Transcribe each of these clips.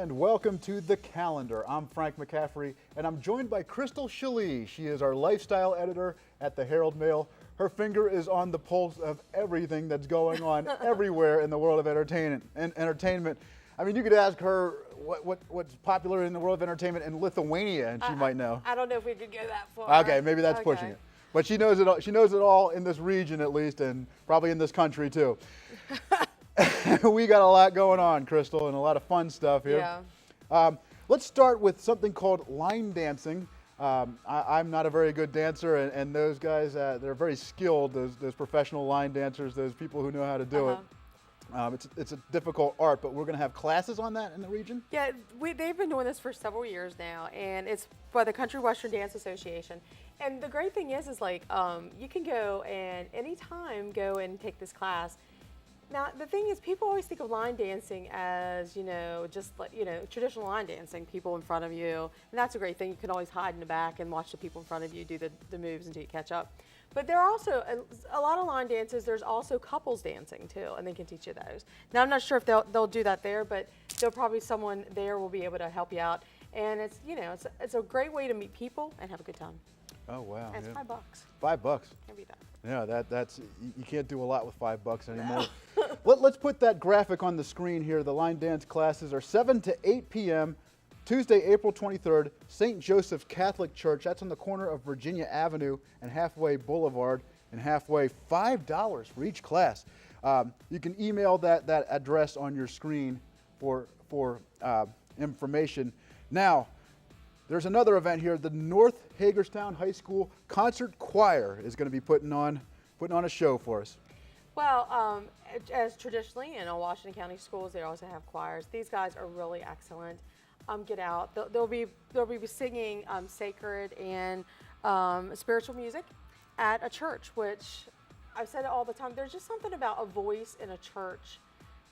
And welcome to The Calendar. I'm Frank McCaffrey, and I'm joined by Crystal Schelle. She is our lifestyle editor at the Herald-Mail. Her finger is on the pulse of everything that's going on everywhere in the world of entertainment. I mean, you could ask her what's popular in the world of entertainment in Lithuania, and she might know. I don't know if we could go that far. Okay, maybe that's pushing it. But she knows it all. She knows it all in this region, at least, and probably in this country too. We got a lot going on, Crystal, and a lot of fun stuff here. Yeah. Let's start with something called line dancing. I'm not a very good dancer, and those guys, they're very skilled, those professional line dancers, those people who know how to do it. It's a difficult art, but we're going to have classes on that in the region? Yeah, they've been doing this for several years now, and it's by the Country Western Dance Association. And the great thing is like you can go and anytime go and take this class. Now, the thing is, people always think of line dancing as, just like, traditional line dancing, people in front of you. And that's a great thing. You can always hide in the back and watch the people in front of you do the moves until you catch up. But there are also a lot of line dances. There's also couples dancing, too, and they can teach you those. Now, I'm not sure if they'll do that there, but there'll probably someone there will be able to help you out. And it's, it's a great way to meet people and have a good time. Oh, wow. And it's $5. $5. Can't beat that. Yeah, that's you can't do a lot with $5 anymore. No. Let's put that graphic on the screen here. The line dance classes are 7 to 8 p.m. Tuesday, April 23rd, St. Joseph's Catholic Church. That's on the corner of Virginia Avenue and Halfway Boulevard. And Halfway, $5 for each class. You can email that address on your screen for information. Now, there's another event here. The North Hagerstown High School Concert Choir is going to be putting on a show for us. Well, as traditionally in all Washington County schools, they also have choirs. These guys are really excellent. Get out. They'll be singing sacred and spiritual music at a church, which I've said it all the time. There's just something about a voice in a church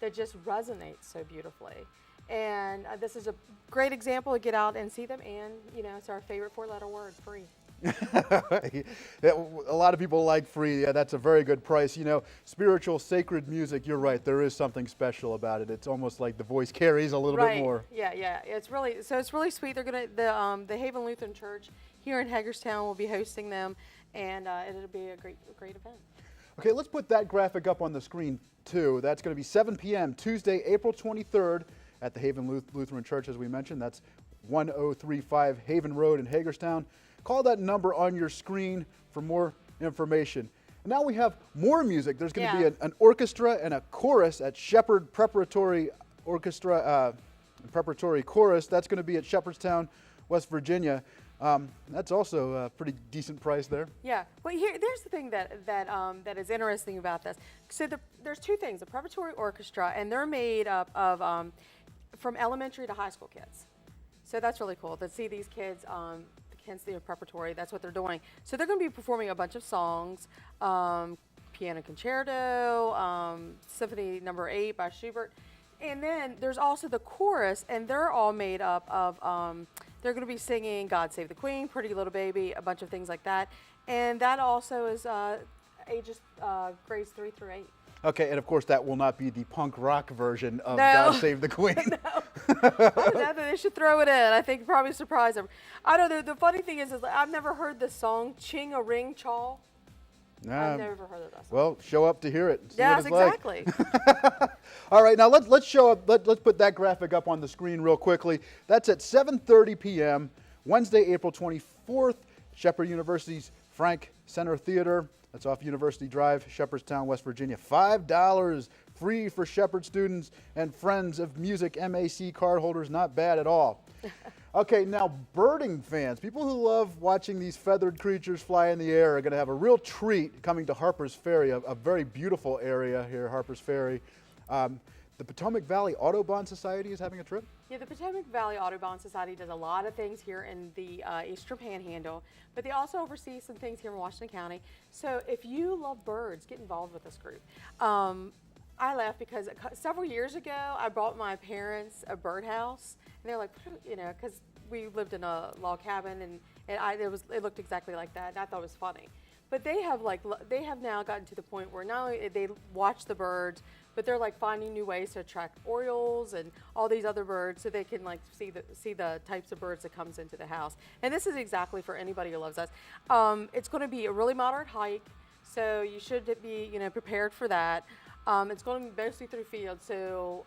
that just resonates so beautifully. And this is a great example to get out and see them. And, it's our favorite 4-letter word, free. A lot of people like free. Yeah, that's a very good price. Spiritual, sacred music, you're right. There is something special about it. It's almost like the voice carries a little bit more. Yeah. It's really sweet. They're going to, the Haven Lutheran Church here in Hagerstown will be hosting them. And it'll be a great event. Okay, let's put that graphic up on the screen, too. That's going to be 7 p.m. Tuesday, April 23rd. At the Haven Lutheran Church, as we mentioned. That's 1035 Haven Road in Hagerstown. Call that number on your screen for more information. And now we have more music. There's going to be an orchestra and a chorus at Shepherd Preparatory Orchestra Preparatory Chorus. That's going to be at Shepherdstown, West Virginia. That's also a pretty decent price there. Yeah. Well, there's the thing that is interesting about this. So there's two things: the preparatory orchestra, and they're made up of from elementary to high school kids. So that's really cool to see these kids, the kids in preparatory, that's what they're doing. So they're going to be performing a bunch of songs, piano concerto, Symphony No. 8 by Schubert. And then there's also the chorus, and they're all made up of, they're going to be singing God Save the Queen, Pretty Little Baby, a bunch of things like that. And that also is ages grades 3 through 8. Okay, and of course that will not be the punk rock version of God Save the Queen. No. I don't know, they should throw it in. I think probably surprise them. I don't know, the funny thing is I've never heard this song, Ching a Ring Chaw. I've never heard of that song. Well, show up to hear it. See yes, exactly. Like. All right, now let's show up. Let's put that graphic up on the screen real quickly. That's at 7:30 p.m. Wednesday, April 24th, Shepherd University's Frank Center Theater. That's off University Drive, Shepherdstown, West Virginia. $5 free for Shepherd students and Friends of Music MAC card holders. Not bad at all. Okay, now birding fans, people who love watching these feathered creatures fly in the air, are going to have a real treat coming to Harper's Ferry, a very beautiful area here, Harper's Ferry. The Potomac Valley Audubon Society is having a trip? Yeah, the Potomac Valley Audubon Society does a lot of things here in the Eastern Panhandle, but they also oversee some things here in Washington County. So if you love birds, get involved with this group. I laugh because several years ago, I brought my parents a birdhouse, and they're like, because we lived in a log cabin, and it looked exactly like that, and I thought it was funny. But they have now gotten to the point where not only they watch the birds, but they're like finding new ways to attract orioles and all these other birds, so they can like see the types of birds that comes into the house. And this is exactly for anybody who loves us. It's going to be a really moderate hike, so you should be prepared for that. It's going to be mostly through fields, so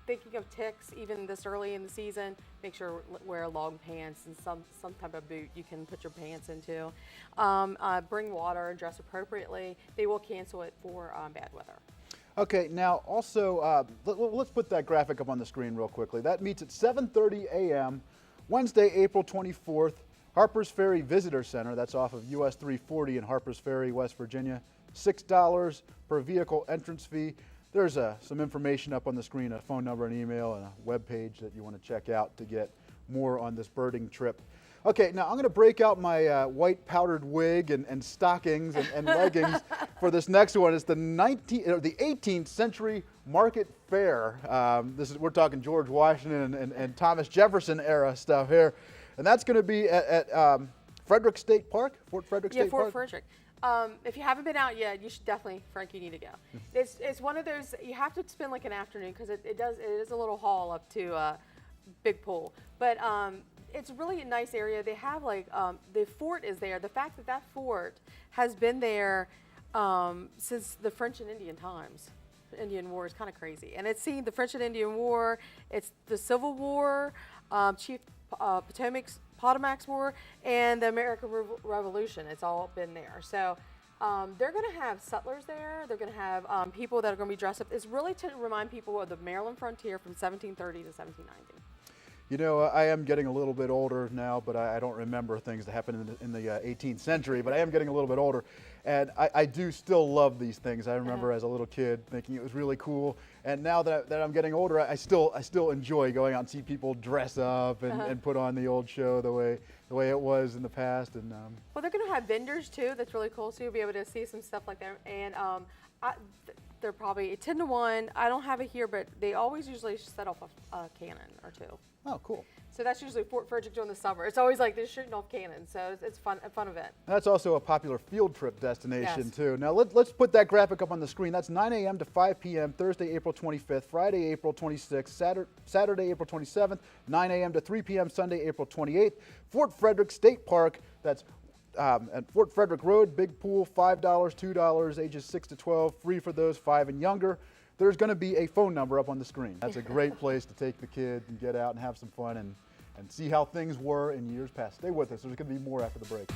thinking of ticks even this early in the season, make sure wear long pants and some type of boot you can put your pants into. Bring water and dress appropriately. They will cancel it for bad weather. Okay, now also, let's put that graphic up on the screen real quickly. That meets at 7:30 a.m. Wednesday, April 24th, Harpers Ferry Visitor Center. That's off of US 340 in Harpers Ferry, West Virginia. $6 per vehicle entrance fee. There's some information up on the screen, a phone number, an email, and a web page that you want to check out to get more on this birding trip. Okay, now I'm going to break out my white powdered wig and stockings and leggings for this next one. It's the 18th century market fair. We're talking George Washington and Thomas Jefferson era stuff here, and that's going to be at Frederick State Park, Fort Frederick State Park. Yeah, Fort Frederick. If you haven't been out yet, you should definitely, Frank, you need to go. It's one of those, you have to spend like an afternoon because it is a little haul up to Big Pool. But it's really a nice area. They have like, the fort is there. The fact that fort has been there since the French and Indian times. Indian War is kind of crazy. And it's seen the French and Indian War, it's the Civil War, Chief Potomac's War, and the American Revolution. It's all been there. So they're going to have settlers there. They're going to have people that are going to be dressed up. It's really to remind people of the Maryland frontier from 1730 to 1790. You know, I am getting a little bit older now, but I don't remember things that happened in the 18th century, but I am getting a little bit older. And I do still love these things. I remember as a little kid thinking it was really cool. And now that I'm getting older, I still enjoy going out and see people dress up and put on the old show the way it was in the past. And well, they're going to have vendors too. That's really cool. So you'll be able to see some stuff like that. And they're probably 10 to 1. I don't have it here, but they always usually set off a cannon or two. Oh, cool. So that's usually Fort Frederick during the summer. It's always like they're shooting off cannons, so it's a fun event. That's also a popular field trip destination too. Now let's put that graphic up on the screen. That's 9 a.m. to 5 p.m. Thursday, April 25th, Friday, April 26th, Saturday, April 27th, 9 a.m. to 3 p.m. Sunday, April 28th. Fort Frederick State Park. That's at Fort Frederick Road. Big pool, $5, $2, ages 6 to 12, free for those 5 and younger. There's going to be a phone number up on the screen. That's a great place to take the kid and get out and have some fun and see how things were in years past. Stay with us. There's going to be more after the break.